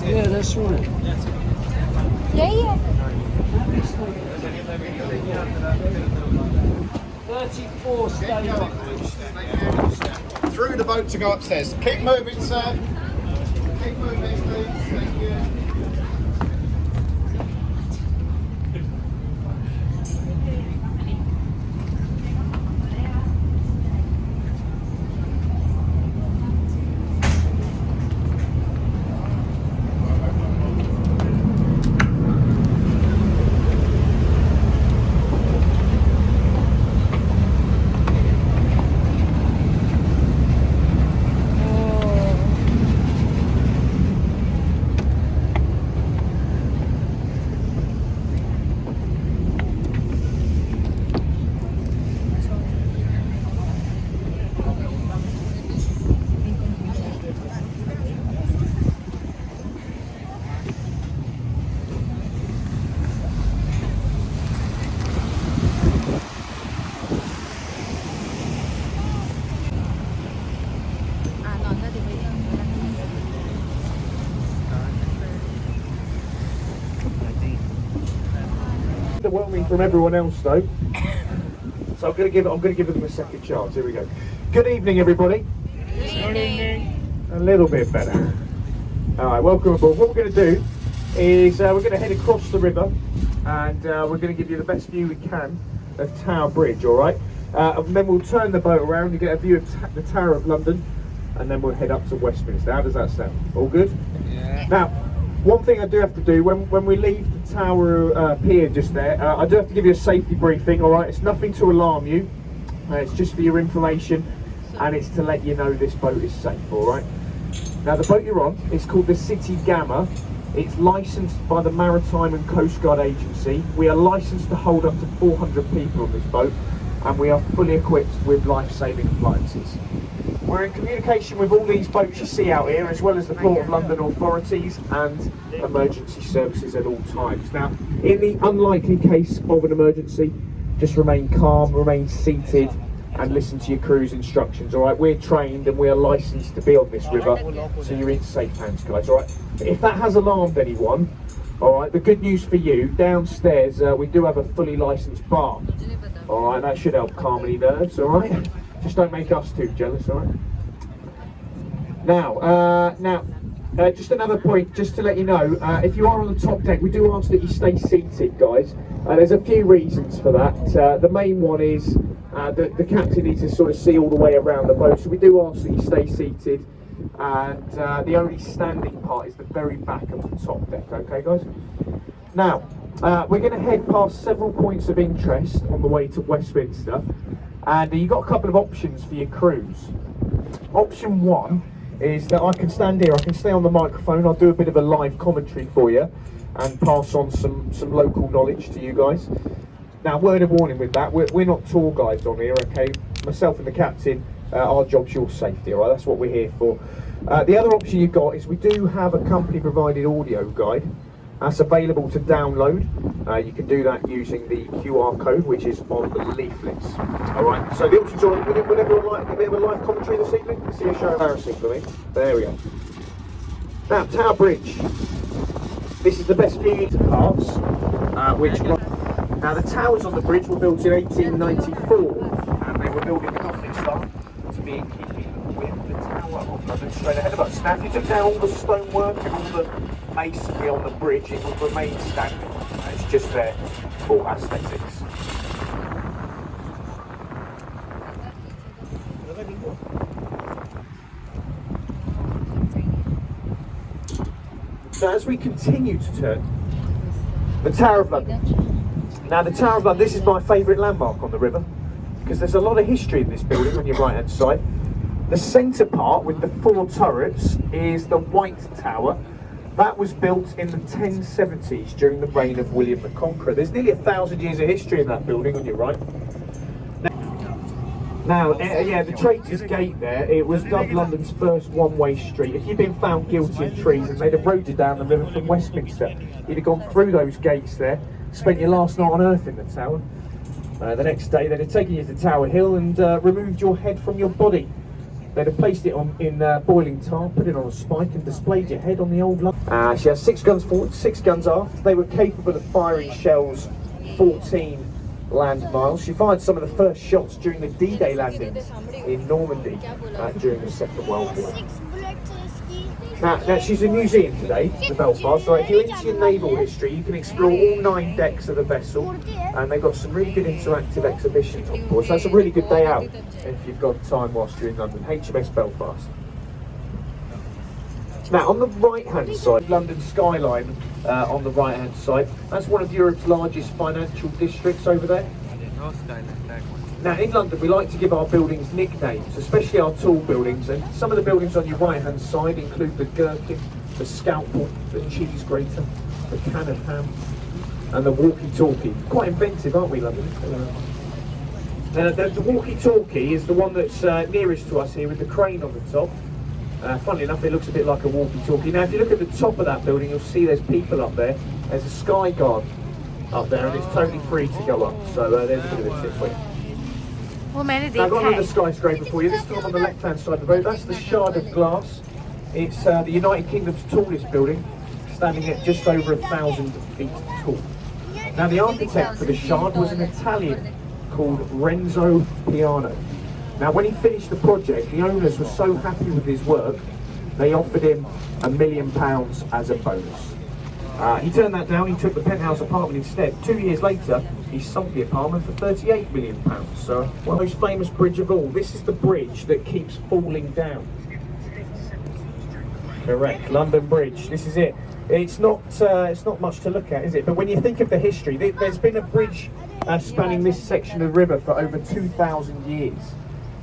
Yeah, that's right. Yeah, yeah. 34 stay. Through the boat to go upstairs. Keep moving, sir. Keep moving, please. Thank you. Overwhelming from everyone else though, so I'm going to give them a second chance. Here we go. Good evening, everybody. Good evening. A little bit better. All right, welcome aboard. What we're going to do is we're going to head across the river, and we're going to give you the best view we can of Tower Bridge. All right, and then we'll turn the boat around. You get a view of the Tower of London, and then we'll head up to Westminster. How does that sound? All good? Yeah. Now, one thing I do have to do when we leave the Tower pier just there, I do have to give you a safety briefing. All right, it's nothing to alarm you. It's just for your information, and it's to let you know this boat is safe. All right. Now, the boat you're on is called the City Gamma. It's licensed by the Maritime and Coast Guard Agency. We are licensed to hold up to 400 people on this boat, and we are fully equipped with life-saving appliances. We're in communication with all these boats you see out here, as well as the Port of London authorities and emergency services at all times. Now, in the unlikely case of an emergency, just remain calm, remain seated, and listen to your crew's instructions. All right, we're trained and we are licensed to be on this river, so you're in safe hands, guys. All right. If that has alarmed anyone, all right, the good news for you, downstairs we do have a fully licensed bar. All right, that should help calm any nerves. All right. Just don't make us too jealous, all right? Now, just another point, just to let you know, if you are on the top deck, we do ask that you stay seated, guys. There's a few reasons for that. The main one is that the captain needs to sort of see all the way around the boat, so we do ask that you stay seated. And the only standing part is the very back of the top deck, okay, guys? Now, we're going to head past several points of interest on the way to Westminster. And you've got a couple of options for your cruise. Option one is that I can stand here, I can stay on the microphone, I'll do a bit of a live commentary for you and pass on some local knowledge to you guys. Now, word of warning with that, we're not tour guides on here, okay? Myself and the captain, Our job's your safety, all right? That's what we're here for. The other option you've got is we do have a company provided audio guide. That's available to download. You can do that using the QR code, which is on the leaflets. All right. So the options are: would everyone like a bit of a live commentary this evening? Let's see a show embarrassing for me. There we go. Now, Tower Bridge. This is the best view to parts. Now the towers on the bridge were built in 1894, and they were built in the Gothic style to be in keeping with the tower of London straight ahead of us. Now, if you took down all the stonework and all the masonry on the bridge, it would remain standing. It's just there for aesthetics. So as we continue to turn, the Tower of London. Now the Tower of London, this is my favourite landmark on the river, because there's a lot of history in this building on your right hand side. The centre part with the 4 turrets is the White Tower. That was built in the 1070s during the reign of William the Conqueror. There's nearly 1,000 years of history in that building on your right. Now, yeah, the Traitors Gate there, it was dubbed London's first one-way street. If you'd been found guilty of treason, they'd have rowed you down the river from Westminster. You'd have gone through those gates there, spent your last night on earth in the tower. The next day, they'd have taken you to Tower Hill and removed your head from your body. They'd have placed it in boiling tar, put it on a spike and displayed your head on the old London. She has 6 guns forward, 6 guns aft. They were capable of firing shells 14 land miles. She fired some of the first shots during the D-Day landings in Normandy during the Second World War. Now she's in a museum today, the Belfast. So if you're into your naval history, you can explore all 9 decks of the vessel, and they've got some really good interactive exhibitions on board. So that's a really good day out if you've got time whilst you're in London. HMS Belfast. Now on the right hand side, London skyline on the right hand side, that's one of Europe's largest financial districts over there. Now in London we like to give our buildings nicknames, especially our tall buildings, and some of the buildings on your right hand side include the Gherkin, the Scalpel, the Cheese Grater, the Can of Ham and the Walkie Talkie. Quite inventive, aren't we, London? The Walkie Talkie is the one that's nearest to us here with the crane on the top. Funnily enough, it looks a bit like a walkie-talkie. Now, if you look at the top of that building, you'll see there's people up there. There's a sky guard up there, and it's totally free to go up. So there's a bit of a tip for you. Now, I've got another skyscraper for you. This time on the left-hand side of the road. That's the Shard of Glass. It's the United Kingdom's tallest building, standing at just over 1,000 feet tall. Now, the architect for the Shard was an Italian called Renzo Piano. Now, when he finished the project, the owners were so happy with his work, they offered him £1 million as a bonus. He turned that down. He took the penthouse apartment instead. 2 years later, he sold the apartment for £38 million. So, one of the most famous bridge of all. This is the bridge that keeps falling down. Correct, London Bridge. This is it. It's not much to look at, is it? But when you think of the history, there's been a bridge spanning this section of the river for over 2,000 years.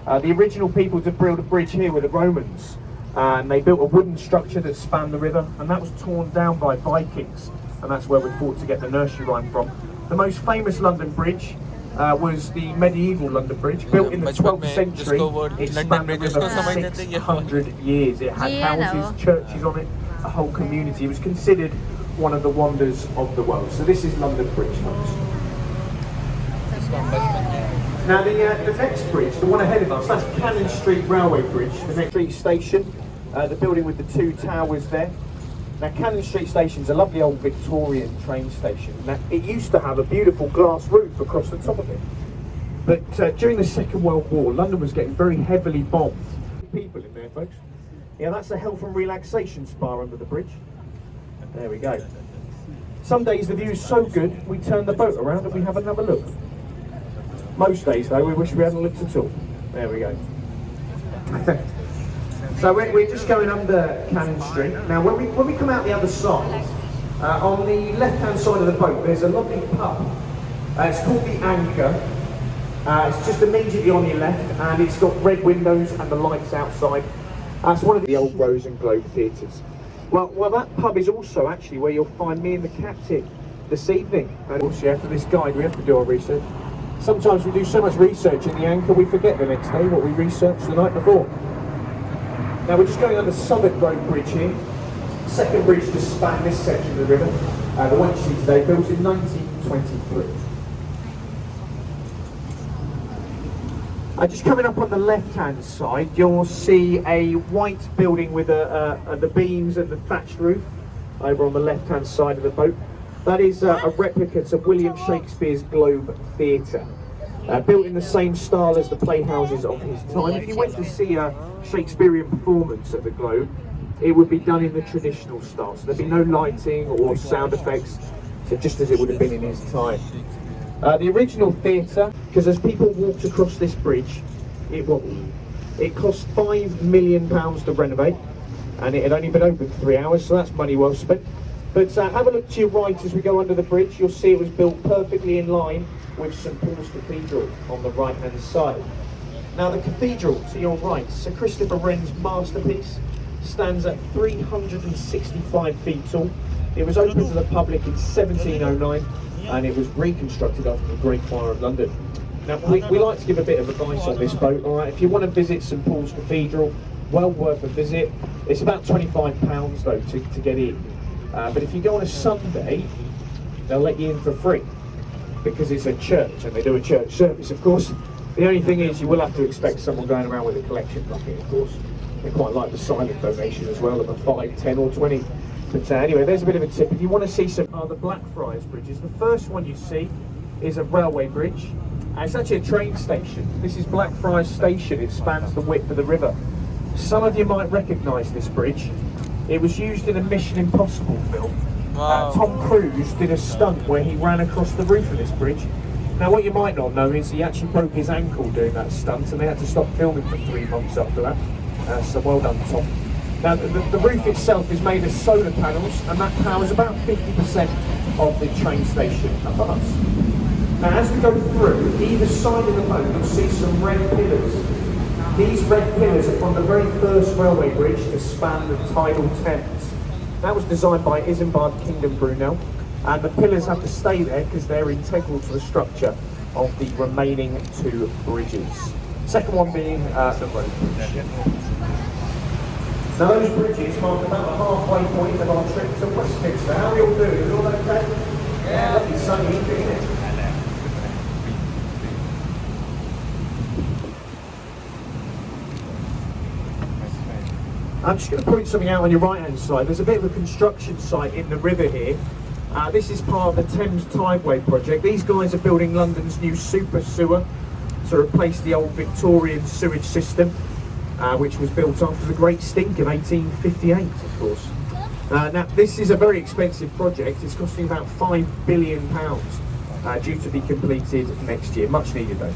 The original people to build a bridge here were the Romans, and they built a wooden structure that spanned the river, and that was torn down by Vikings, and that's where we thought to get the nursery rhyme from. The most famous London Bridge was the medieval London Bridge, built in the 12th century. It spanned the river for 600 years. It had houses, churches on it, a whole community. It was considered one of the wonders of the world. So this is London Bridge, folks. Now the next bridge, the one ahead of us, that's Cannon Street Railway Bridge, the next street station, the building with the 2 towers there. Now Cannon Street Station is a lovely old Victorian train station. Now it used to have a beautiful glass roof across the top of it. But during the Second World War, London was getting very heavily bombed. People in there, folks. Yeah, that's a health and relaxation spa under the bridge. There we go. Some days the view's so good, we turn the boat around and we have another look. Most days, though, we wish we hadn't looked at all. There we go. So we're just going under Cannon Street. Now, when we come out the other side, on the left-hand side of the boat, there's a lovely pub. It's called the Anchor. It's just immediately on your left, and it's got red windows and the lights outside. That's one of the old Rose and Globe theatres. Well, that pub is also actually where you'll find me and the captain this evening. And also, for this guide, we have to do our research. Sometimes we do so much research in the anchor we forget the next day what we researched the night before. Now we're just going under Southwark Road Bridge here. Second bridge to span this section of the river. The one you see today, built in 1923. Just coming up on the left-hand side, you'll see a white building with the beams and the thatched roof over on the left-hand side of the boat. That is a replica to William Shakespeare's Globe Theatre. Built in the same style as the playhouses of his time. If you went to see a Shakespearean performance at the Globe, it would be done in the traditional style. So there'd be no lighting or sound effects, so just as it would have been in his time. The original theatre, because as people walked across this bridge, it wobbled. It cost £5 million to renovate, and it had only been open 3 hours, so that's money well spent. But have a look to your right as we go under the bridge. You'll see it was built perfectly in line with St Paul's Cathedral on the right-hand side. Now the cathedral to your right, Sir Christopher Wren's masterpiece, stands at 365 feet tall. It was opened to the public in 1709 and it was reconstructed after the Great Fire of London. Now we like to give a bit of advice on this boat, alright? If you want to visit St Paul's Cathedral, well worth a visit. It's about £25 though to get in. But if you go on a Sunday, they'll let you in for free because it's a church and they do a church service, of course. The only thing is you will have to expect someone going around with a collection bucket, of course. They quite like the silent donation as well of a 5, 10 or 20. But anyway, there's a bit of a tip. If you want to see some the Blackfriars bridges, the first one you see is a railway bridge. And it's actually a train station. This is Blackfriars Station. It spans the width of the river. Some of you might recognise this bridge. It was used in a Mission Impossible film. Wow. Tom Cruise did a stunt where he ran across the roof of this bridge. Now what you might not know is he actually broke his ankle doing that stunt and they had to stop filming for 3 months after that. So well done, Tom. Now the roof itself is made of solar panels and that powers about 50% of the train station above us. Now as we go through, either side of the boat you'll see some red pillars. These red pillars are from the very first railway bridge to span the tidal Thames. That was designed by Isambard Kingdom Brunel, and the pillars have to stay there because they're integral to the structure of the remaining 2 bridges. Second one being the road bridge. Now those bridges mark about the halfway point of our trip to Westminster. How are we all doing? Is it all okay? Yeah. Lovely sunny evening, isn't it? I'm just going to point something out on your right hand side. There's a bit of a construction site in the river here. This is part of the Thames Tideway project. These guys are building London's new super sewer to replace the old Victorian sewage system, which was built after the Great Stink of 1858, of course. Now this is a very expensive project. It's costing about £5 billion, due to be completed next year. Much needed though.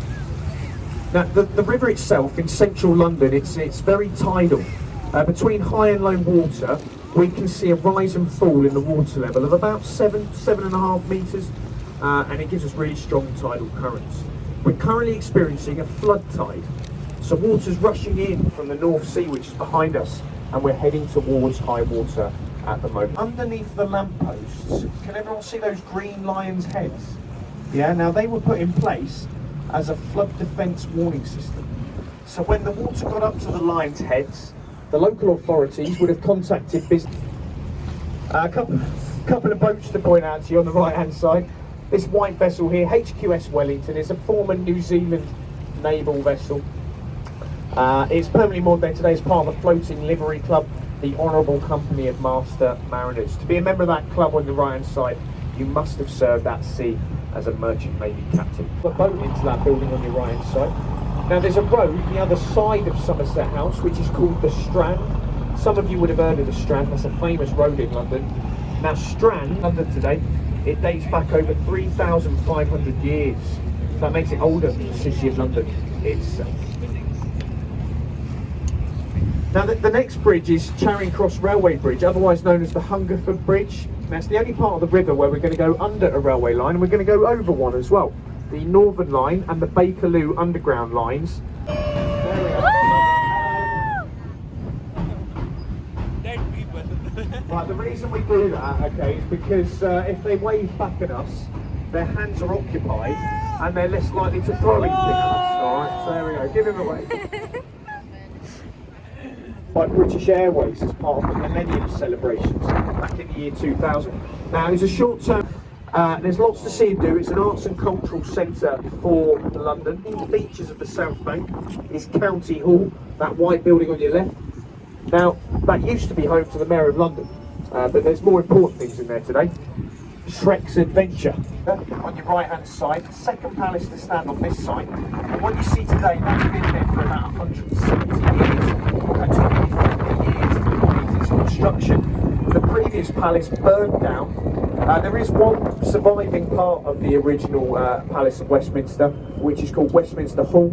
Now the river itself in central London, it's very tidal. Between high and low water, we can see a rise and fall in the water level of about 7.5 metres, and it gives us really strong tidal currents. We're currently experiencing a flood tide, so water's rushing in from the North Sea, which is behind us, and we're heading towards high water at the moment. Underneath the lampposts, can everyone see those green lions' heads? Yeah, now they were put in place as a flood defence warning system. So when the water got up to the lions' heads, the local authorities would have contacted business. A couple of boats to point out to you on the right hand side. This white vessel here, HQS Wellington, is a former New Zealand naval vessel. It's permanently moored there today as part of the floating livery club, the Honourable Company of Master Mariners. To be a member of that club on the right hand side, you must have served at sea as a merchant navy captain. Put a boat into that building on your right hand side. Now there's a road the other side of Somerset House which is called the Strand. Some of you would have heard of the Strand. That's a famous road in London. Now Strand, London today, it dates back over 3,500 years. So that makes it older than the City of London itself. Now the next bridge is Charing Cross Railway Bridge, otherwise known as the Hungerford Bridge. Now it's the only part of the river where we're going to go under a railway line, and we're going to go over one as well. The Northern Line and the Bakerloo Underground lines. Right, the reason we do that, okay, is because if they wave back at us, their hands are occupied and they're less likely to throw anything at us. Alright, so there we go, give him a wave. By British Airways as part of the Millennium celebrations back in the year 2000. Now it's a short term, there's lots to see and do. It's an arts and cultural centre for London. The features of the South Bank is County Hall, that white building on your left. Now that used to be home to the Mayor of London, but there's more important things in there today. Shrek's Adventure on your right hand side, the second palace to stand on this side, and what you see today, that's been there for about 170 years, and 20 years to complete its construction. The previous palace burned down. There is one surviving part of the original Palace of Westminster, which is called Westminster Hall.